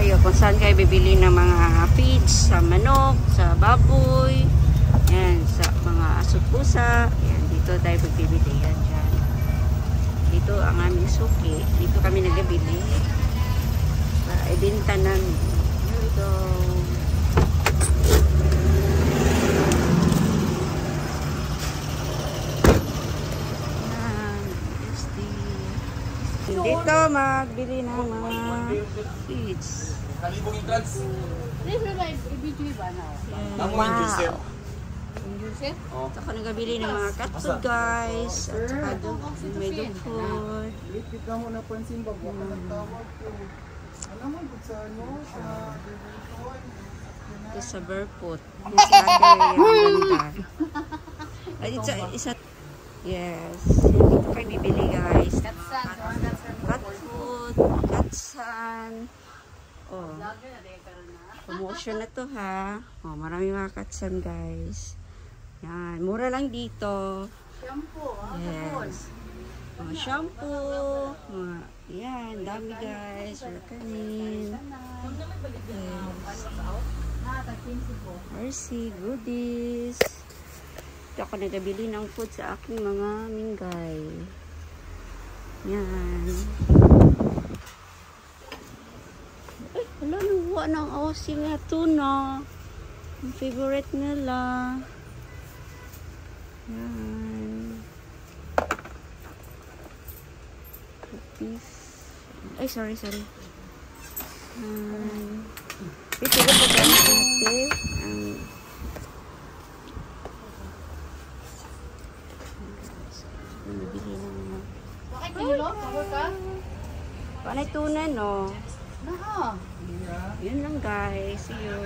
kayo kung saan kayo bibili ng mga feeds sa manok, sa baboy, yan, sa mga aso't pusa. Yan, dito tayo magbibili yan dyan. Dito ang aming suki. Dito kami nagbibili para ibenta namin. Here we go. Dito magbili ng mga feeds. Wow. Ito ako nagabili ng mga cat food guys. At saka may dog food. Ito sa Burfoot. Sa ganda. At isa. Yes. Dito kayo bibili guys. Cat food, katsan. Oh. Promotion na to ha. Oh, marami mga katsan guys. Yan, mura lang dito. Shampoo, yes. Mga shampoo. Yan, dami guys. Kanin. Yes. Mercy, goodies. Ito ako nagabili ng food sa aking mga minggay. Yan. Ay, wala nakuha ng ausing na tuna. Ang favorite nila. Yan. Cookies. Ay, sorry. Ito ko pa dyan natin. Nabili ng mga. Bakit kilo? Pagod ka? Panay tuna, no? Naha. Yun lang guys. See you.